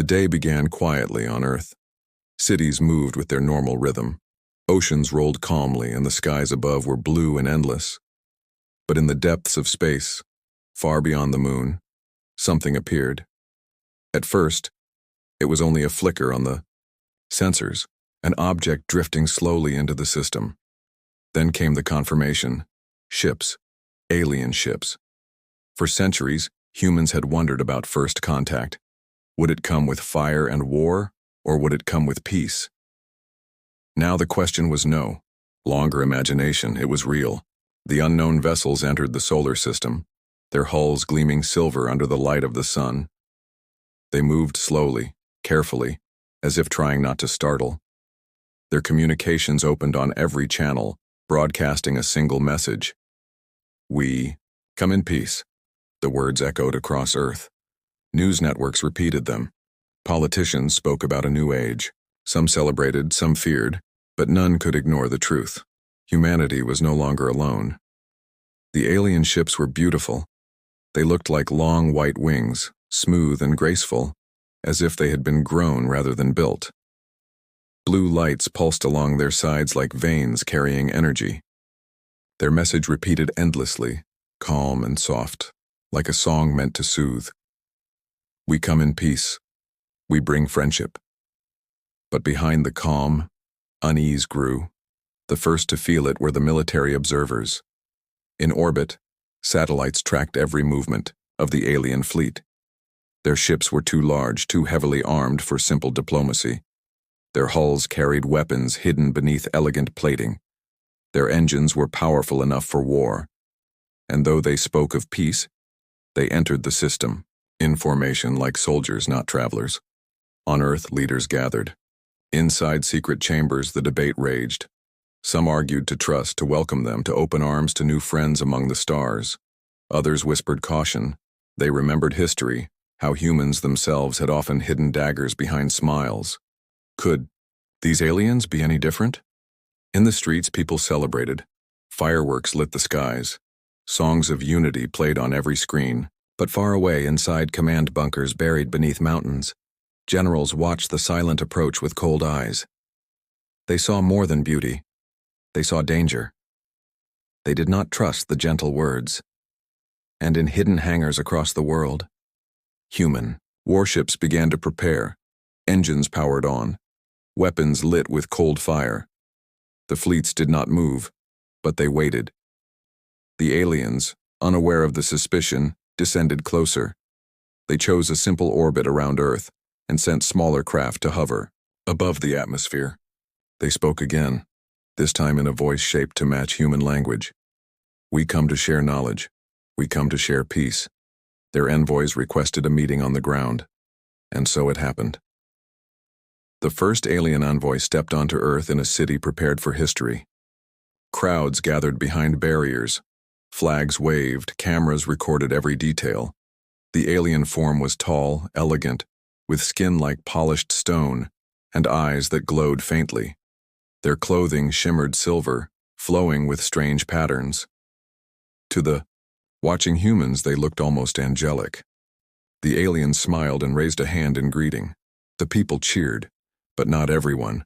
The day began quietly on Earth. Cities moved with their normal rhythm. Oceans rolled calmly and the skies above were blue and endless. But in the depths of space, far beyond the moon, something appeared. At first, it was only a flicker on the sensors, an object drifting slowly into the system. Then came the confirmation. Ships. Alien ships. For centuries, humans had wondered about first contact. Would it come with fire and war, or would it come with peace? Now the question was no longer imagination, it was real. The unknown vessels entered the solar system, their hulls gleaming silver under the light of the sun. They moved slowly, carefully, as if trying not to startle. Their communications opened on every channel, broadcasting a single message. "We come in peace," the words echoed across Earth. News networks repeated them. Politicians spoke about a new age. Some celebrated, some feared, but none could ignore the truth. Humanity was no longer alone. The alien ships were beautiful. They looked like long white wings, smooth and graceful, as if they had been grown rather than built. Blue lights pulsed along their sides like veins carrying energy. Their message repeated endlessly, calm and soft, like a song meant to soothe. "We come in peace. We bring friendship." But behind the calm, unease grew. The first to feel it were the military observers. In orbit, satellites tracked every movement of the alien fleet. Their ships were too large, too heavily armed for simple diplomacy. Their hulls carried weapons hidden beneath elegant plating. Their engines were powerful enough for war. And though they spoke of peace, they entered the system, in formation like soldiers, not travelers. On Earth, leaders gathered. Inside secret chambers, the debate raged. Some argued to trust, to welcome them, to open arms to new friends among the stars. Others whispered caution. They remembered history, how humans themselves had often hidden daggers behind smiles. Could these aliens be any different? In the streets, people celebrated. Fireworks lit the skies. Songs of unity played on every screen. But far away, inside command bunkers buried beneath mountains, generals watched the silent approach with cold eyes. They saw more than beauty. They saw danger. They did not trust the gentle words. And in hidden hangars across the world, human warships began to prepare, engines powered on, weapons lit with cold fire. The fleets did not move, but they waited. The aliens, unaware of the suspicion, descended closer. They chose a simple orbit around Earth and sent smaller craft to hover above the atmosphere. They spoke again, this time in a voice shaped to match human language. "We come to share knowledge. We come to share peace." Their envoys requested a meeting on the ground, and so it happened. The first alien envoy stepped onto Earth in a city prepared for history. Crowds gathered behind barriers. Flags waved, cameras recorded every detail. The alien form was tall, elegant, with skin like polished stone, and eyes that glowed faintly. Their clothing shimmered silver, flowing with strange patterns. To the watching humans, they looked almost angelic. The alien smiled and raised a hand in greeting. The people cheered, but not everyone.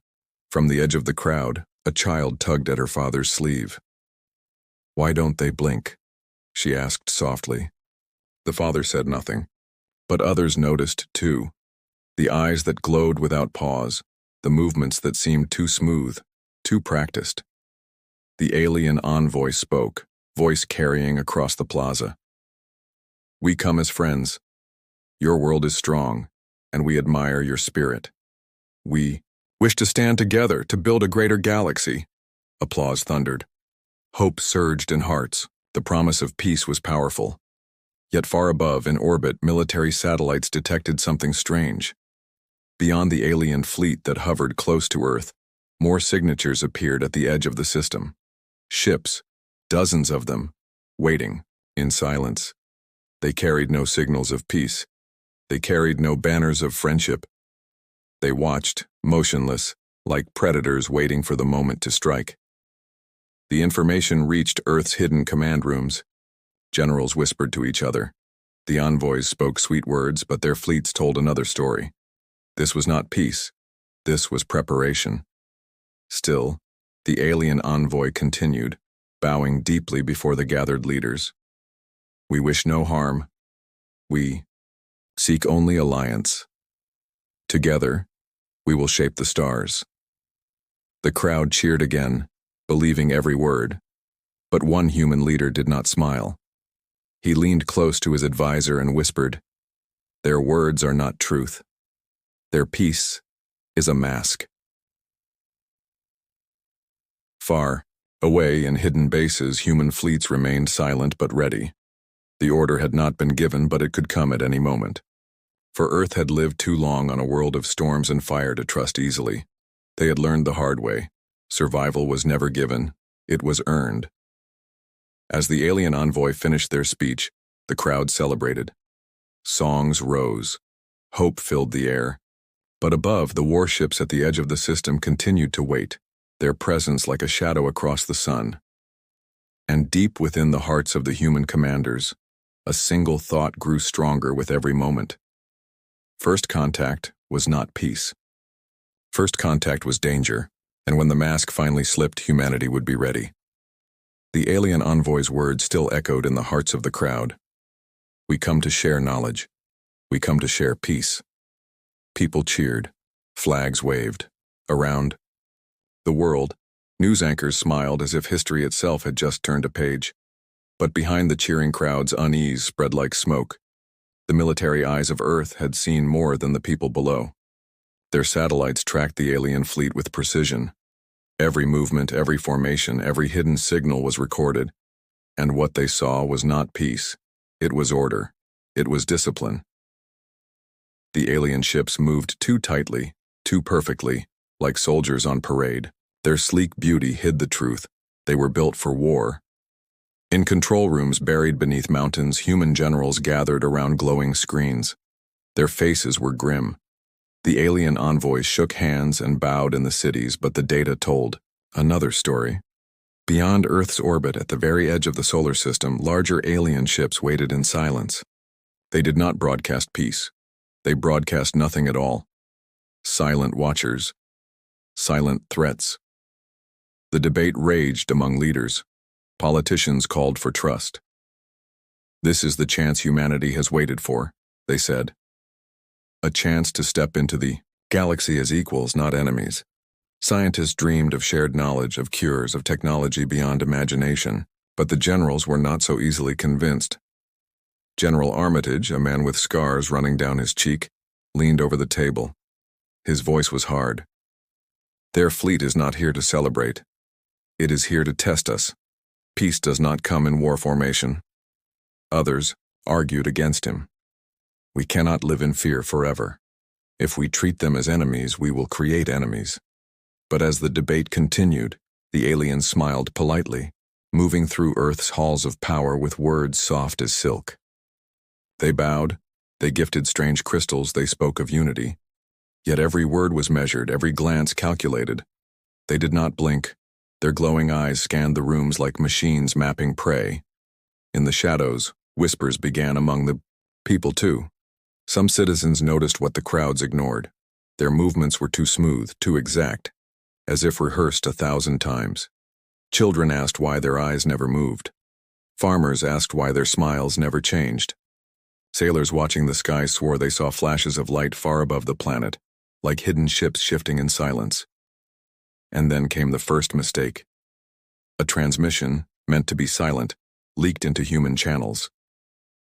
From the edge of the crowd, a child tugged at her father's sleeve. "Why don't they blink?" she asked softly. The father said nothing, but others noticed too. The eyes that glowed without pause, the movements that seemed too smooth, too practiced. The alien envoy spoke, voice carrying across the plaza. "We come as friends. Your world is strong, and we admire your spirit. We wish to stand together to build a greater galaxy." Applause thundered. Hope surged in hearts. The promise of peace was powerful. Yet far above, in orbit, military satellites detected something strange. Beyond the alien fleet that hovered close to Earth, more signatures appeared at the edge of the system. Ships, dozens of them, waiting, in silence. They carried no signals of peace. They carried no banners of friendship. They watched, motionless, like predators waiting for the moment to strike. The information reached Earth's hidden command rooms. Generals whispered to each other. The envoys spoke sweet words, but their fleets told another story. This was not peace. This was preparation. Still, the alien envoy continued, bowing deeply before the gathered leaders. We wish no harm. We seek only alliance. Together, we will shape the stars. The crowd cheered again, believing every word. But one human leader did not smile. He leaned close to his advisor and whispered, "Their words are not truth. Their peace is a mask." Far away in hidden bases, human fleets remained silent but ready. The order had not been given, but it could come at any moment. For Earth had lived too long on a world of storms and fire to trust easily. They had learned the hard way. Survival was never given, it was earned. As the alien envoy finished their speech, the crowd celebrated. Songs rose. Hope filled the air. But above, the warships at the edge of the system continued to wait, their presence like a shadow across the sun. And deep within the hearts of the human commanders, a single thought grew stronger with every moment. First contact was not peace. First contact was danger, and when the mask finally slipped, humanity would be ready. The alien envoy's words still echoed in the hearts of the crowd. We come to share knowledge. We come to share peace. People cheered. Flags waved. Around the world, news anchors smiled as if history itself had just turned a page. But behind the cheering crowds, unease spread like smoke. The military eyes of Earth had seen more than the people below. Their satellites tracked the alien fleet with precision. Every movement, every formation, every hidden signal was recorded. And what they saw was not peace. It was order. It was discipline. The alien ships moved too tightly, too perfectly, like soldiers on parade. Their sleek beauty hid the truth. They were built for war. In control rooms buried beneath mountains, human generals gathered around glowing screens. Their faces were grim. The alien envoys shook hands and bowed in the cities, but the data told another story. Beyond Earth's orbit, at the very edge of the solar system, larger alien ships waited in silence. They did not broadcast peace. They broadcast nothing at all. Silent watchers. Silent threats. The debate raged among leaders. Politicians called for trust. This is the chance humanity has waited for, they said. A chance to step into the galaxy as equals, not enemies. Scientists dreamed of shared knowledge, of cures, of technology beyond imagination, but the generals were not so easily convinced. General Armitage, a man with scars running down his cheek, leaned over the table. His voice was hard. Their fleet is not here to celebrate. It is here to test us. Peace does not come in war formation. Others argued against him. We cannot live in fear forever. If we treat them as enemies, we will create enemies. But as the debate continued, the aliens smiled politely, moving through Earth's halls of power with words soft as silk. They bowed, they gifted strange crystals, they spoke of unity. Yet every word was measured, every glance calculated. They did not blink. Their glowing eyes scanned the rooms like machines mapping prey. In the shadows, whispers began among the people too. Some citizens noticed what the crowds ignored. Their movements were too smooth, too exact, as if rehearsed 1,000 times. Children asked why their eyes never moved. Farmers asked why their smiles never changed. Sailors watching the sky swore they saw flashes of light far above the planet, like hidden ships shifting in silence. And then came the first mistake. A transmission, meant to be silent, leaked into human channels.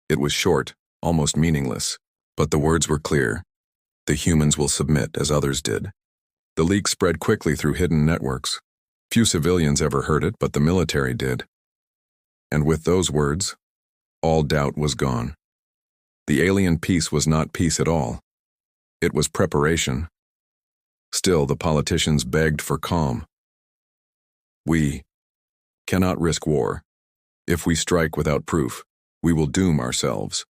It was short, almost meaningless, but the words were clear. The humans will submit as others did. The leak spread quickly through hidden networks. Few civilians ever heard it, but the military did. And with those words, all doubt was gone. The alien peace was not peace at all. It was preparation. Still, the politicians begged for calm. We cannot risk war. If we strike without proof, we will doom ourselves.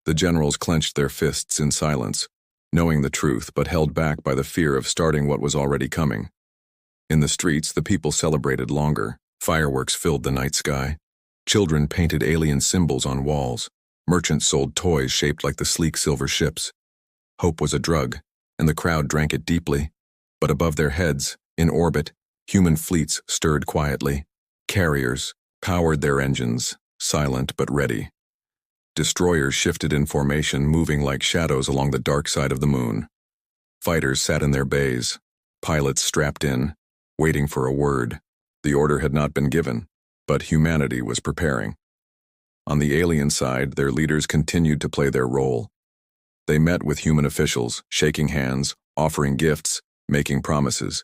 The generals clenched their fists in silence, knowing the truth but held back by the fear of starting what was already coming. In the streets, the people celebrated longer. Fireworks filled the night sky. Children painted alien symbols on walls. Merchants sold toys shaped like the sleek silver ships. Hope was a drug, and the crowd drank it deeply. But above their heads, in orbit, human fleets stirred quietly. Carriers powered their engines, silent but ready. Destroyers shifted in formation, moving like shadows along the dark side of the moon. Fighters sat in their bays, pilots strapped in, waiting for a word. The order had not been given, but humanity was preparing. On the alien side, their leaders continued to play their role. They met with human officials, shaking hands, offering gifts, making promises.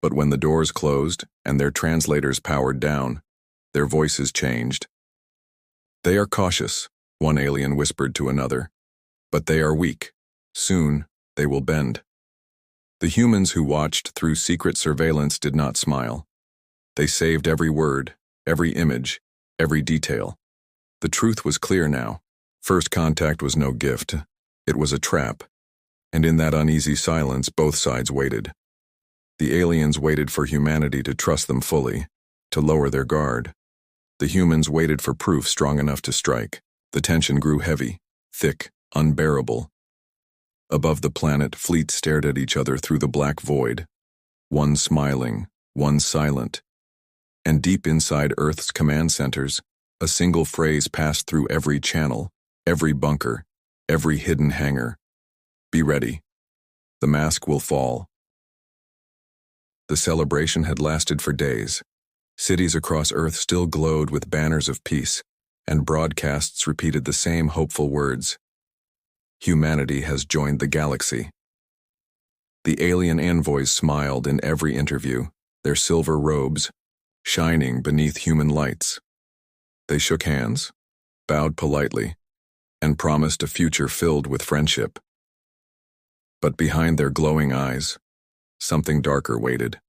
But when the doors closed and their translators powered down, their voices changed. "They are cautious," one alien whispered to another, "but they are weak. Soon, they will bend." The humans who watched through secret surveillance did not smile. They saved every word, every image, every detail. The truth was clear now. First contact was no gift. It was a trap. And in that uneasy silence, both sides waited. The aliens waited for humanity to trust them fully, to lower their guard. The humans waited for proof strong enough to strike. The tension grew heavy, thick, unbearable. Above the planet, fleets stared at each other through the black void, one smiling, one silent. And deep inside Earth's command centers, a single phrase passed through every channel, every bunker, every hidden hangar. "Be ready. The mask will fall." The celebration had lasted for days. Cities across Earth still glowed with banners of peace, and broadcasts repeated the same hopeful words. "Humanity has joined the galaxy." The alien envoys smiled in every interview, their silver robes shining beneath human lights. They shook hands, bowed politely, and promised a future filled with friendship. But behind their glowing eyes, something darker waited.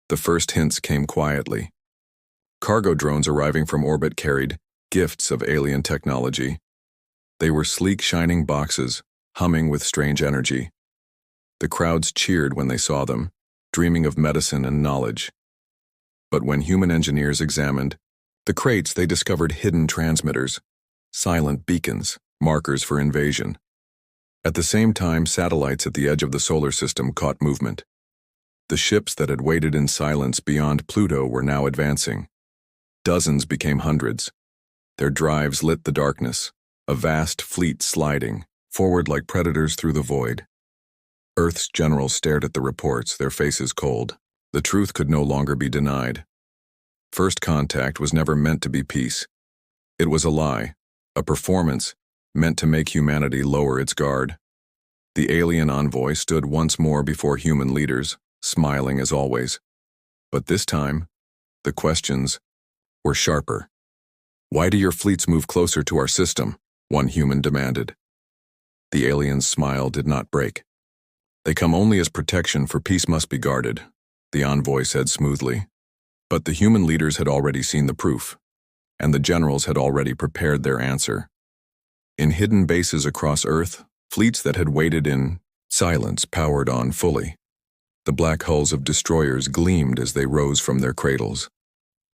The first hints came quietly. Cargo drones arriving from orbit carried gifts of alien technology. They were sleek, shining boxes, humming with strange energy. The crowds cheered when they saw them, dreaming of medicine and knowledge. But when human engineers examined the crates, they discovered hidden transmitters, silent beacons, markers for invasion. At the same time, satellites at the edge of the solar system caught movement. The ships that had waited in silence beyond Pluto were now advancing. Dozens became hundreds. Their drives lit the darkness, a vast fleet sliding forward like predators through the void. Earth's generals stared at the reports, their faces cold. The truth could no longer be denied. First contact was never meant to be peace. It was a lie, a performance meant to make humanity lower its guard. The alien envoy stood once more before human leaders, smiling as always. But this time, the questions were sharper. "Why do your fleets move closer to our system?" one human demanded. The alien's smile did not break. "They come only as protection, for peace must be guarded," the envoy said smoothly. But the human leaders had already seen the proof, and the generals had already prepared their answer. In hidden bases across Earth, fleets that had waited in silence powered on fully. The black hulls of destroyers gleamed as they rose from their cradles.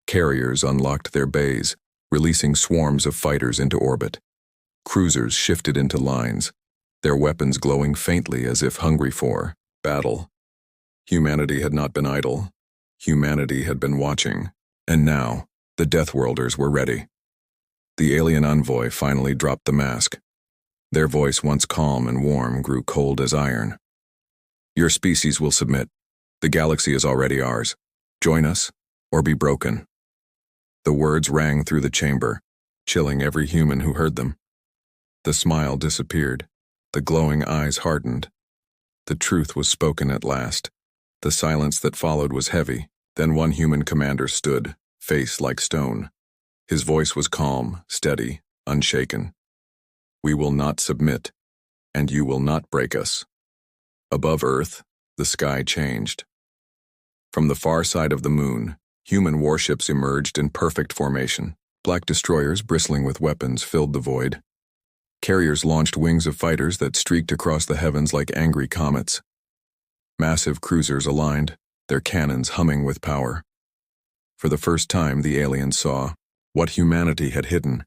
Carriers unlocked their bays, releasing swarms of fighters into orbit. Cruisers shifted into lines, their weapons glowing faintly as if hungry for battle. Humanity had not been idle. Humanity had been watching, and now the Deathworlders were ready. The alien envoy finally dropped the mask. Their voice, once calm and warm, grew cold as iron. "Your species will submit. The galaxy is already ours. Join us, or be broken." The words rang through the chamber, chilling every human who heard them. The smile disappeared. The glowing eyes hardened. The truth was spoken at last. The silence that followed was heavy. Then one human commander stood, face like stone. His voice was calm, steady, unshaken. "We will not submit, and you will not break us." Above Earth, the sky changed. From the far side of the moon, human warships emerged in perfect formation. Black destroyers bristling with weapons filled the void. Carriers launched wings of fighters that streaked across the heavens like angry comets. Massive cruisers aligned, their cannons humming with power. For the first time, the aliens saw what humanity had hidden.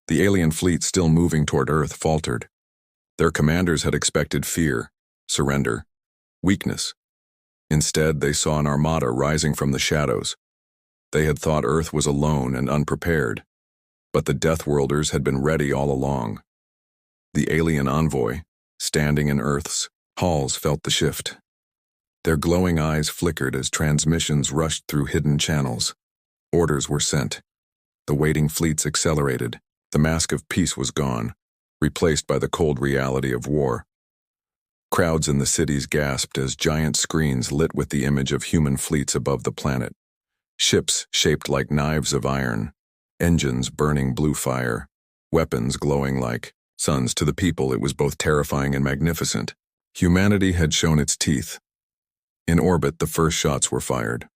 The alien fleet still moving toward Earth faltered. Their commanders had expected fear, surrender, weakness. Instead, they saw an armada rising from the shadows. They had thought Earth was alone and unprepared, but the Deathworlders had been ready all along. The alien envoy, standing in Earth's halls, felt the shift. Their glowing eyes flickered as transmissions rushed through hidden channels. Orders were sent. The waiting fleets accelerated. The mask of peace was gone, replaced by the cold reality of war. Crowds in the cities gasped as giant screens lit with the image of human fleets above the planet. Ships shaped like knives of iron, engines burning blue fire, weapons glowing like suns. To the people, it was both terrifying and magnificent. Humanity had shown its teeth. In orbit, the first shots were fired.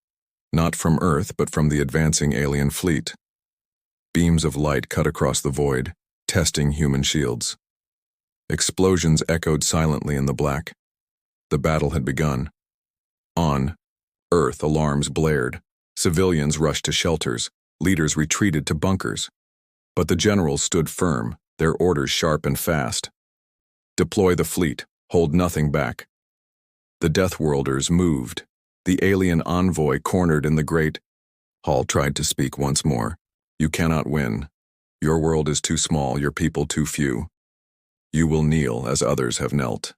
Not from Earth, but from the advancing alien fleet. Beams of light cut across the void, testing human shields. Explosions echoed silently in the black. The battle had begun. On Earth, alarms blared. Civilians rushed to shelters. Leaders retreated to bunkers. But the generals stood firm, their orders sharp and fast. Deploy the fleet. Hold nothing back. The Deathworlders moved. The alien envoy cornered in the great hall tried to speak once more. You cannot win. Your world is too small, your people too few. You will kneel as others have knelt.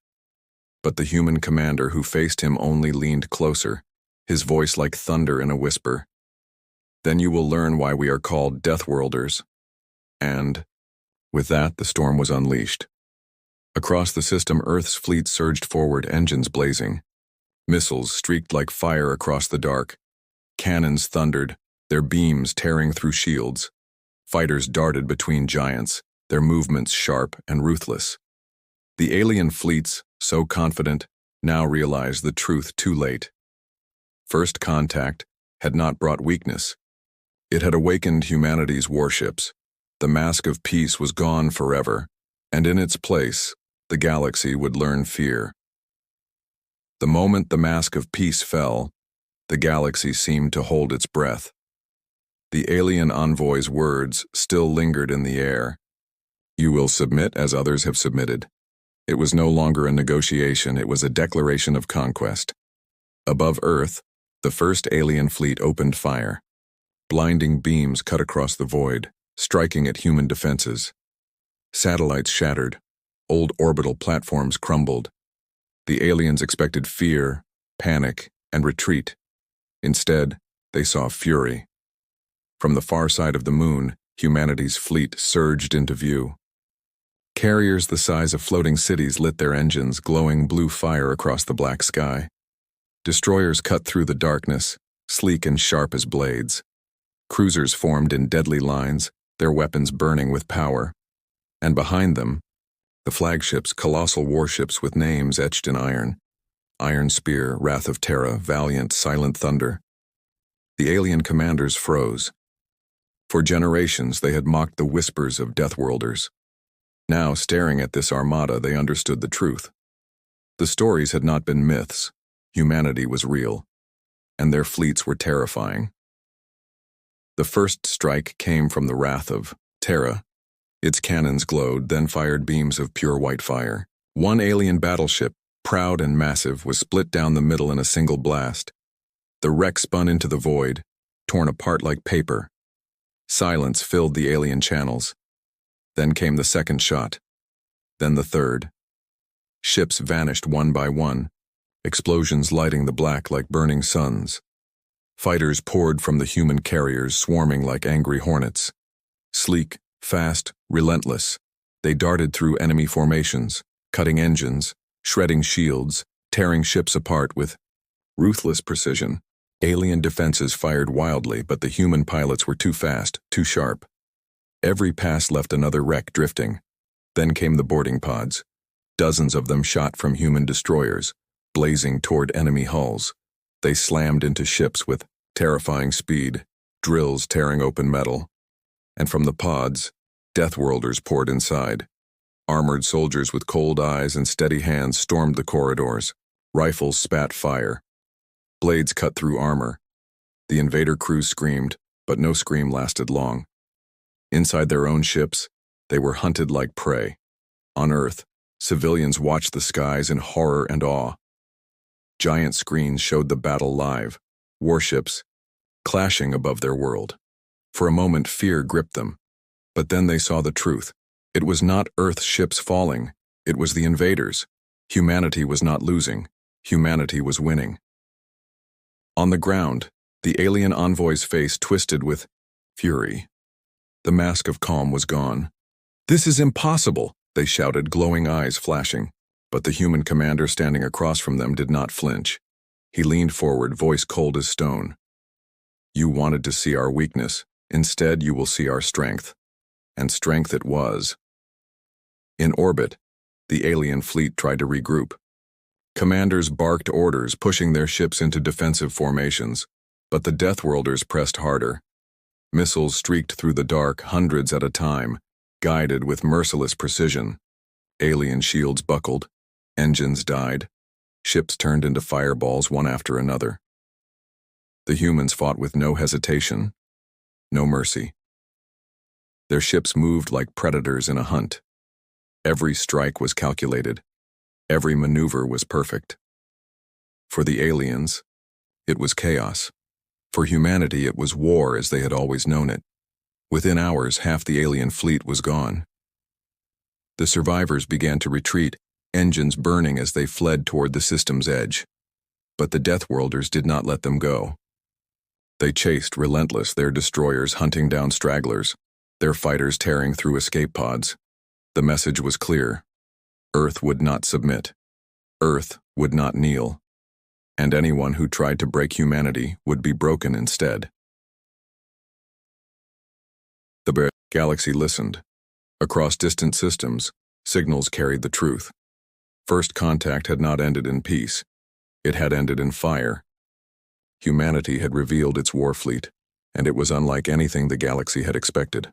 But the human commander who faced him only leaned closer, his voice like thunder in a whisper. Then you will learn why we are called Deathworlders. And with that, the storm was unleashed. Across the system, Earth's fleet surged forward, engines blazing. Missiles streaked like fire across the dark. Cannons thundered, their beams tearing through shields. Fighters darted between giants, their movements sharp and ruthless. The alien fleets, so confident, now realized the truth too late. First contact had not brought weakness. It had awakened humanity's warships. The mask of peace was gone forever, and in its place, the galaxy would learn fear. The moment the mask of peace fell, the galaxy seemed to hold its breath. The alien envoy's words still lingered in the air. You will submit as others have submitted. It was no longer a negotiation, it was a declaration of conquest. Above Earth, the first alien fleet opened fire. Blinding beams cut across the void, striking at human defenses. Satellites shattered. Old orbital platforms crumbled. The aliens expected fear, panic, and retreat. Instead, they saw fury. From the far side of the moon, humanity's fleet surged into view. Carriers the size of floating cities lit their engines, glowing blue fire across the black sky. Destroyers cut through the darkness, sleek and sharp as blades. Cruisers formed in deadly lines, their weapons burning with power. And behind them, the flagships, colossal warships with names etched in iron. Iron Spear, Wrath of Terra, Valiant, Silent Thunder. The alien commanders froze. For generations, they had mocked the whispers of Deathworlders. Now, staring at this armada, they understood the truth. The stories had not been myths. Humanity was real, and their fleets were terrifying. The first strike came from the Wrath of Terra. Its cannons glowed, then fired beams of pure white fire. One alien battleship, proud and massive, was split down the middle in a single blast. The wreck spun into the void, torn apart like paper. Silence filled the alien channels. Then came the second shot. Then the third. Ships vanished one by one, explosions lighting the black like burning suns. Fighters poured from the human carriers, swarming like angry hornets. Sleek, fast, relentless, they darted through enemy formations, cutting engines, shredding shields, tearing ships apart with ruthless precision. Alien defenses fired wildly, but the human pilots were too fast, too sharp. Every pass left another wreck drifting. Then came the boarding pods. Dozens of them shot from human destroyers, blazing toward enemy hulls. They slammed into ships with terrifying speed, drills tearing open metal. And from the pods, Deathworlders poured inside. Armored soldiers with cold eyes and steady hands stormed the corridors. Rifles spat fire. Blades cut through armor. The invader crews screamed, but no scream lasted long. Inside their own ships, they were hunted like prey. On Earth, Civilians watched the skies in horror and awe. Giant screens showed the battle live, warships clashing above their world. For a moment, fear gripped them. But then they saw the truth. It was not Earth's ships falling. It was the invaders. Humanity was not losing. Humanity was winning. On the ground, the alien envoy's face twisted with fury. The mask of calm was gone. "This is impossible," they shouted, glowing eyes flashing. But the human commander standing across from them did not flinch. He leaned forward, voice cold as stone. "You wanted to see our weakness. Instead, you will see our strength." And strength it was. In orbit, the alien fleet tried to regroup. Commanders barked orders, pushing their ships into defensive formations, but the Deathworlders pressed harder. Missiles streaked through the dark, hundreds at a time, guided with merciless precision. Alien shields buckled, engines died, ships turned into fireballs one after another. The humans fought with no hesitation, no mercy. Their ships moved like predators in a hunt. Every strike was calculated. Every maneuver was perfect. For the aliens, it was chaos. For humanity, it was war as they had always known it. Within hours, half the alien fleet was gone. The survivors began to retreat, engines burning as they fled toward the system's edge. But the Deathworlders did not let them go. They chased relentless, their destroyers hunting down stragglers, their fighters tearing through escape pods. The message was clear. Earth would not submit. Earth would not kneel. And anyone who tried to break humanity would be broken instead. The galaxy listened. Across distant systems, signals carried the truth. First contact had not ended in peace. It had ended in fire. Humanity had revealed its war fleet, and it was unlike anything the galaxy had expected.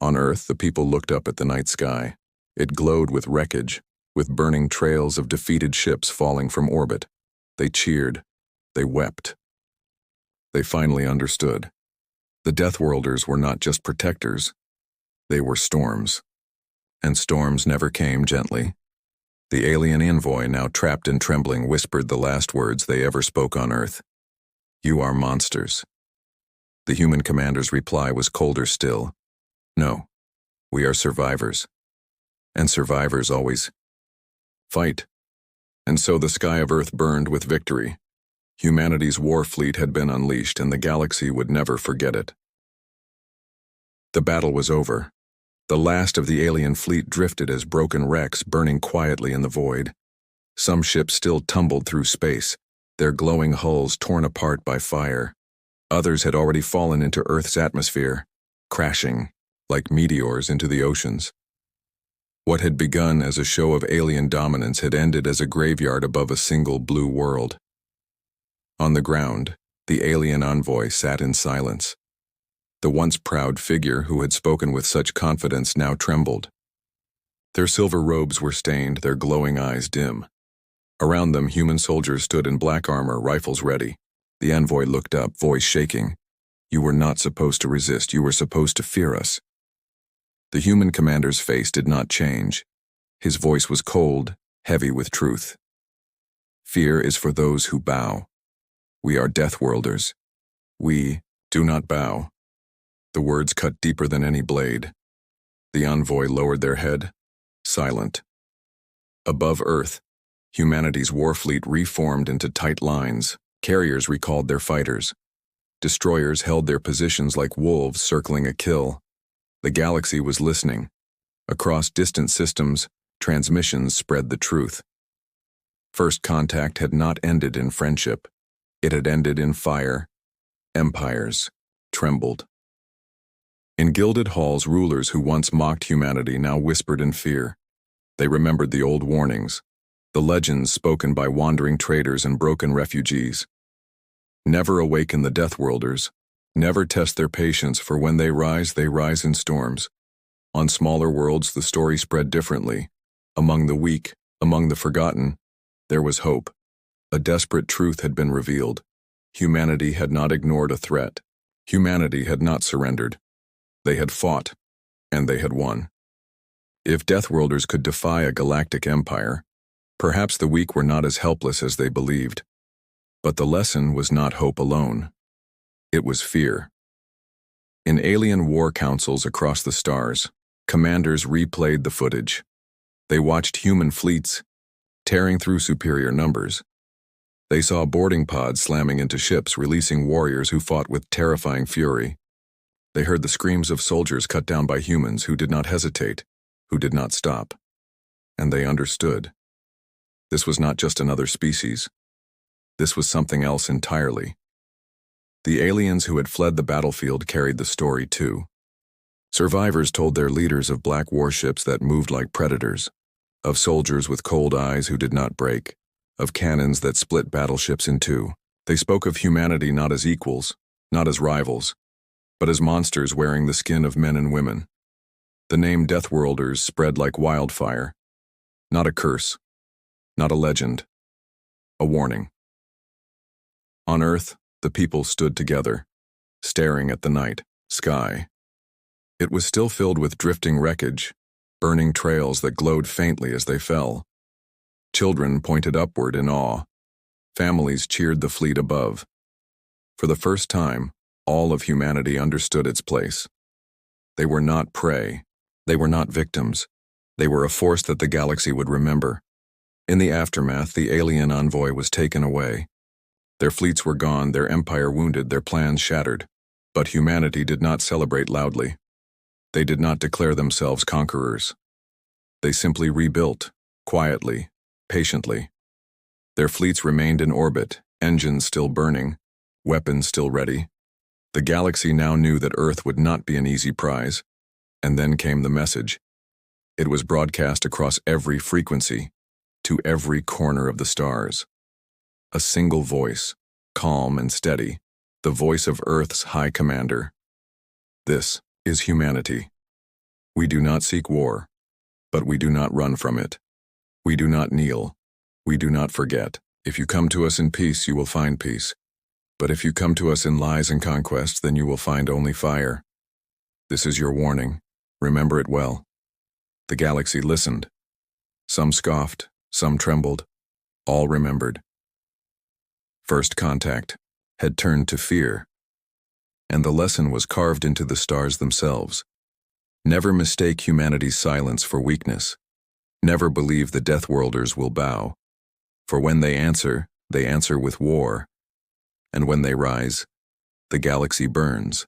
On Earth, the people looked up at the night sky. It glowed with wreckage, with burning trails of defeated ships falling from orbit. They cheered. They wept. They finally understood. The Deathworlders were not just protectors. They were storms. And storms never came gently. The alien envoy, now trapped and trembling, whispered the last words they ever spoke on Earth. "You are monsters." The human commander's reply was colder still. "No, we are survivors. And survivors always fight." And so the sky of Earth burned with victory. Humanity's war fleet had been unleashed, and the galaxy would never forget it. The battle was over. The last of the alien fleet drifted as broken wrecks, burning quietly in the void. Some ships still tumbled through space, their glowing hulls torn apart by fire. Others had already fallen into Earth's atmosphere, crashing like meteors into the oceans. What had begun as a show of alien dominance had ended as a graveyard above a single blue world. On the ground, the alien envoy sat in silence. The once proud figure who had spoken with such confidence now trembled. Their silver robes were stained, their glowing eyes dim. Around them, human soldiers stood in black armor, rifles ready. The envoy looked up, voice shaking. "You were not supposed to resist. You were supposed to fear us." The human commander's face did not change. His voice was cold, heavy with truth. "Fear is for those who bow. We are Deathworlders. We do not bow." The words cut deeper than any blade. The envoy lowered their head, silent. Above Earth, humanity's war fleet reformed into tight lines. Carriers recalled their fighters. Destroyers held their positions like wolves circling a kill. The galaxy was listening. Across distant systems, transmissions spread the truth. First contact had not ended in friendship. It had ended in fire. Empires trembled. In gilded halls, rulers who once mocked humanity now whispered in fear. They remembered the old warnings, the legends spoken by wandering traders and broken refugees. Never awaken the Deathworlders. Never test their patience, for when they rise in storms. On smaller worlds, the story spread differently. Among the weak, among the forgotten, there was hope. A desperate truth had been revealed. Humanity had not ignored a threat. Humanity had not surrendered. They had fought, and they had won. If Deathworlders could defy a galactic empire, perhaps the weak were not as helpless as they believed. But the lesson was not hope alone. It was fear. In alien war councils across the stars, commanders replayed the footage. They watched human fleets tearing through superior numbers. They saw boarding pods slamming into ships, releasing warriors who fought with terrifying fury. They heard the screams of soldiers cut down by humans who did not hesitate, who did not stop. And they understood. This was not just another species. This was something else entirely. The aliens who had fled the battlefield carried the story too. Survivors told their leaders of black warships that moved like predators, of soldiers with cold eyes who did not break, of cannons that split battleships in two. They spoke of humanity not as equals, not as rivals, but as monsters wearing the skin of men and women. The name Deathworlders spread like wildfire. Not a curse, not a legend, a warning. On Earth, the people stood together, staring at the night sky. It was still filled with drifting wreckage, burning trails that glowed faintly as they fell. Children pointed upward in awe. Families cheered the fleet above. For the first time, all of humanity understood its place. They were not prey. They were not victims. They were a force that the galaxy would remember. In the aftermath, the alien envoy was taken away. Their fleets were gone, their empire wounded, their plans shattered. But humanity did not celebrate loudly. They did not declare themselves conquerors. They simply rebuilt, quietly, patiently. Their fleets remained in orbit, engines still burning, weapons still ready. The galaxy now knew that Earth would not be an easy prize. And then came the message. It was broadcast across every frequency, to every corner of the stars. A single voice, calm and steady, the voice of Earth's High Commander. This is humanity. We do not seek war, but we do not run from it. We do not kneel. We do not forget. If you come to us in peace, you will find peace. But if you come to us in lies and conquest, then you will find only fire. This is your warning. Remember it well. The galaxy listened. Some scoffed, some trembled. All remembered. First contact had turned to fear. And the lesson was carved into the stars themselves. Never mistake humanity's silence for weakness. Never believe the Deathworlders will bow. For when they answer with war. And when they rise, the galaxy burns.